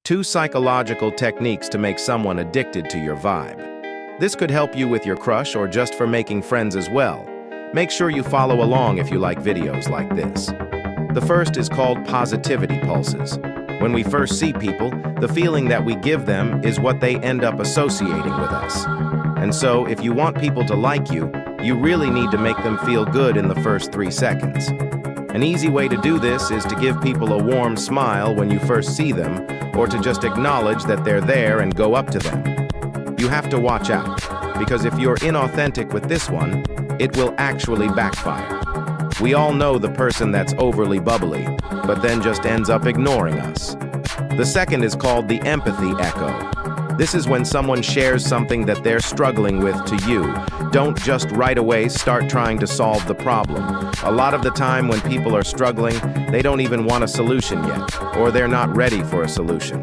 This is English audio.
2 psychological techniques to make someone addicted to your vibe. This could help you with your crush or just for making friends as well. Make sure you follow along if you like videos like this. The first is called positivity pulses. When we first see people, the feeling that we give them is what they end up associating with us. And so, if you want people to like you, you really need to make them feel good in the first 3 seconds. An easy way to do this is to give people a warm smile when you first see them, or to just acknowledge that they're there and go up to them. You have to watch out, because if you're inauthentic with this one, it will actually backfire. We all know the person that's overly bubbly, but then just ends up ignoring us. The second is called the empathy echo. This is when someone shares something that they're struggling with to you. Don't just right away start trying to solve the problem. A lot of the time when people are struggling, they don't even want a solution yet, or they're not ready for a solution.